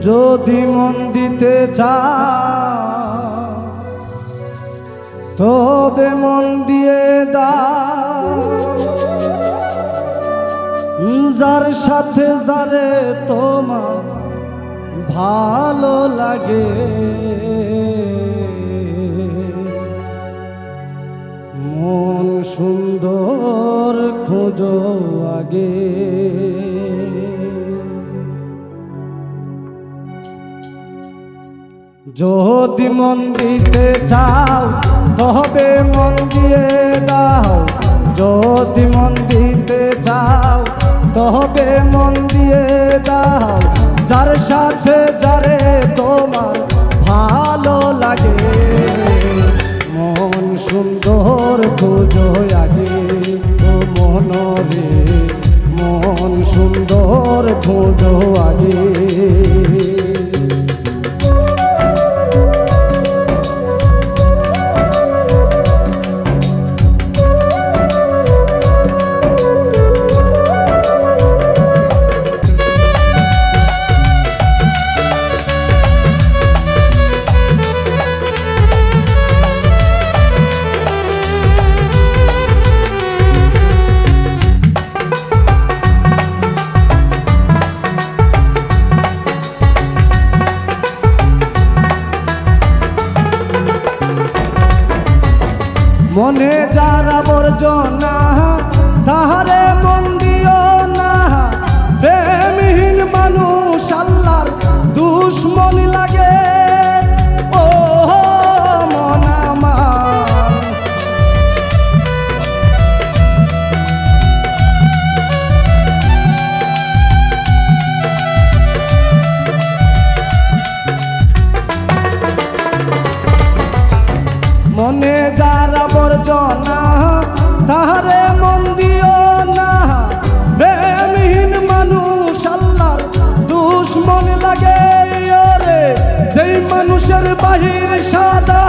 যদি মন দিতে চাও তবে মন দিয়ে দাও, যার সাথে যারে তোমার ভালো লাগে মন সুন্দর খোঁজো আগে। যদি মন দিতে চাও তবে মন দিয়ে দাও, যদি মন দিতে চাও তবে মন দিয়ে দাও, যার সাথে যারে তোমার ভালো লাগে মন সুন্দর খোঁজো আগে। ও মনরে মন সুন্দর খোঁজো আগে। মনে যার আবর্জনা তাহারে মন দিও না, প্রেমহীন মানুষ আল্লাহর দুশ্মন লাগে। ও মন আমার মনে যার আবর্জনা তাহারে মন দিও না, প্রেমহীন মানুষ আল্লাহর দুশ্মন লাগে। ওরে যেই মানুষের বাহির সাদা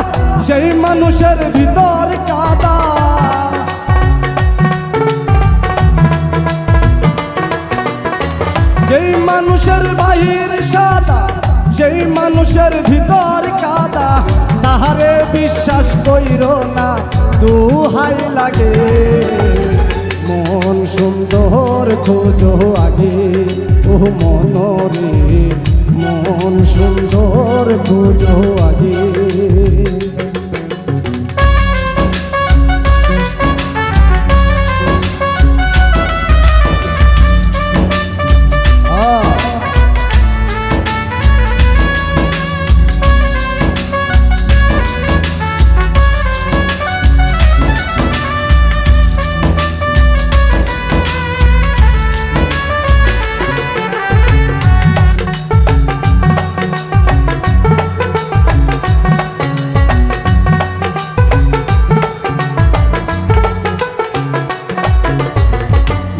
সেই মানুষের ভিতর কাদা, যেই মানুষের বাহির সাদা সেই মানুষের ভিতর কাদা, তাহারে বিশ্বাস কইরো না দুহাই লাগে মন সুন্দর খোঁজো আগে। ও মনরে মন সুন্দর খোঁজো আগে।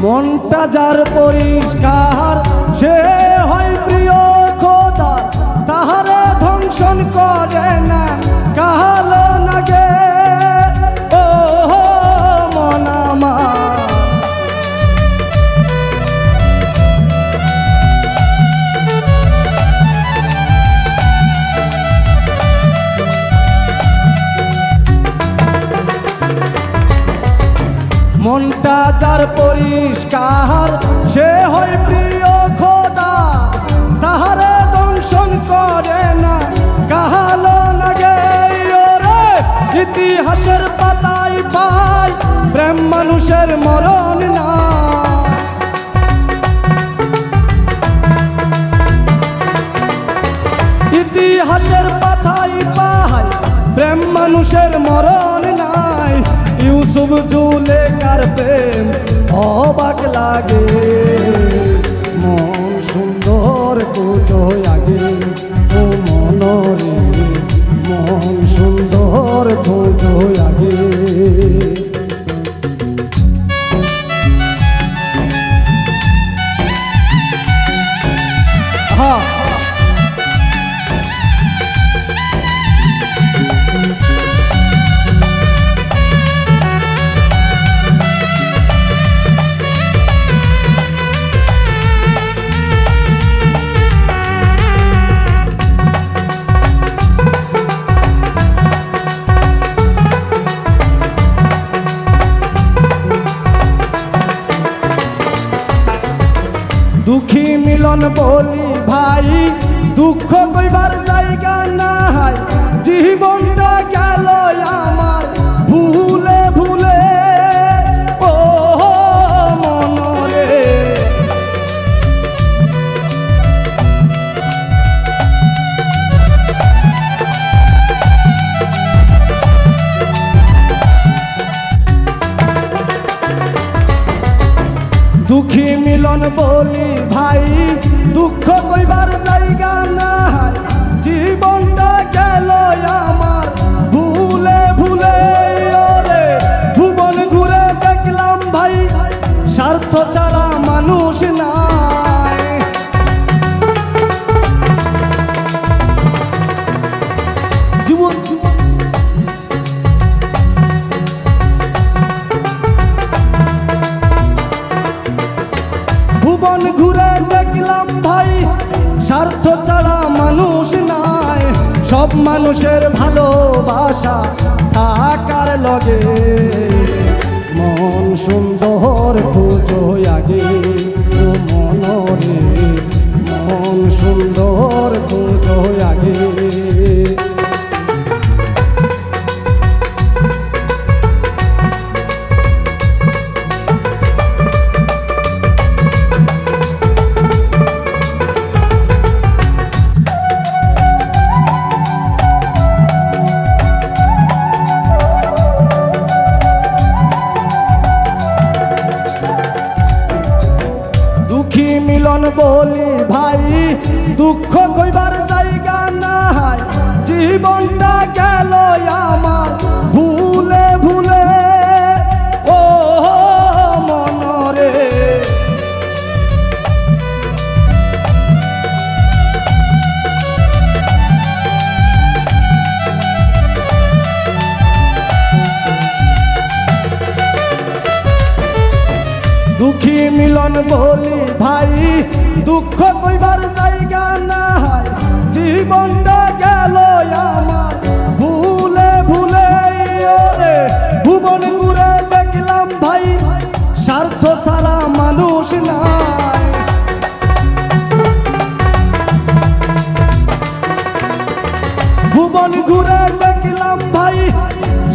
মনটা যার পরিষ্কার সে হয় প্রিয় খোদা, তাহারে ধ্বংসন করে না কালো লাগে। ও মন আমার মনটা যার পরিষ্কার সে হয় প্রিয় খোদা, তাহারে দংশন করে না কালো লাগে। ওরে ইতিহাসের পাতায় পাই প্রেম মানুষের মরণ না, ইতিহাসের পাতায় পাই প্রেম মানুষের মরণ নাই। ইউসুফ জুলেখার প্রেম অবাক লাগে মন সুন্দর খোঁজো আগে। ও মনরে মন সুন্দর খোঁজো আগে। মিলন বলি ভাই দুঃখ কইবার জায়গা নাই জীবনটা গেল আমার ভুলে ভুলে ও মনরে দুঃখী মিলন বলি ভাই দুঃখ কইবার জায়গা নাই জীবনটা গেল আমার ভুলে ভুলে ওরে ভুবন ঘুরে দেখলাম ভাই স্বার্থ ছাড়া মানুষ নাই জীবন ভুবন ঘুরে দেখলাম ভাই স্বার্থ ছাড়া মানুষ নাই সব মানুষের ভালোবাসা টাকার লগে মন সুন্দর খুঁজো আগে ও মনরে মন সুন্দর খুঁজো আগে দুঃখী মিলন বলি ভাই দুঃখ কইবার জায়গা নাই জীবনটা গেল আমার ভুলে ভুলে ও মনরে দুঃখী মিলন বলি ভাই দুঃখ কইবার জায়গা নাই জীবনটা গেল আমার ভুলে ভুলে ওরে ভুবন ঘুরে দেখলাম ভাই স্বার্থ ছাড়া মানুষ নাই ভুবন ঘুরে দেখলাম ভাই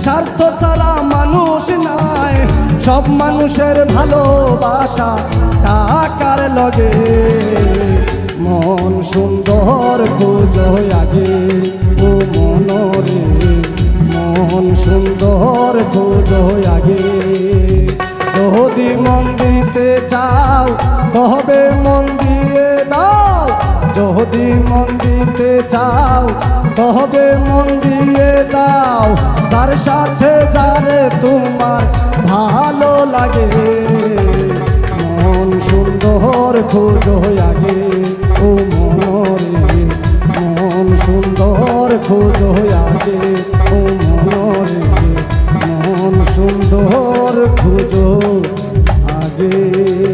স্বার্থ ছাড়া মানুষ নাই সব মানুষের ভালোবাসা টাকার লগে মন সুন্দর খুঁজো আগে ও মনরে মন সুন্দর খুঁজো আগে যদি মন দিতে চাও তবে মন দিয়ে দাও যদি মন দিতে চাও তবে মন দিয়ে দাও তার সাথে যারে তোমার ভালো লাগে মন সুন্দর খুঁজো আগে ও মনরে মন সুন্দর খুঁজো আগে ও মনরে মন সুন্দর খুঁজো আগে।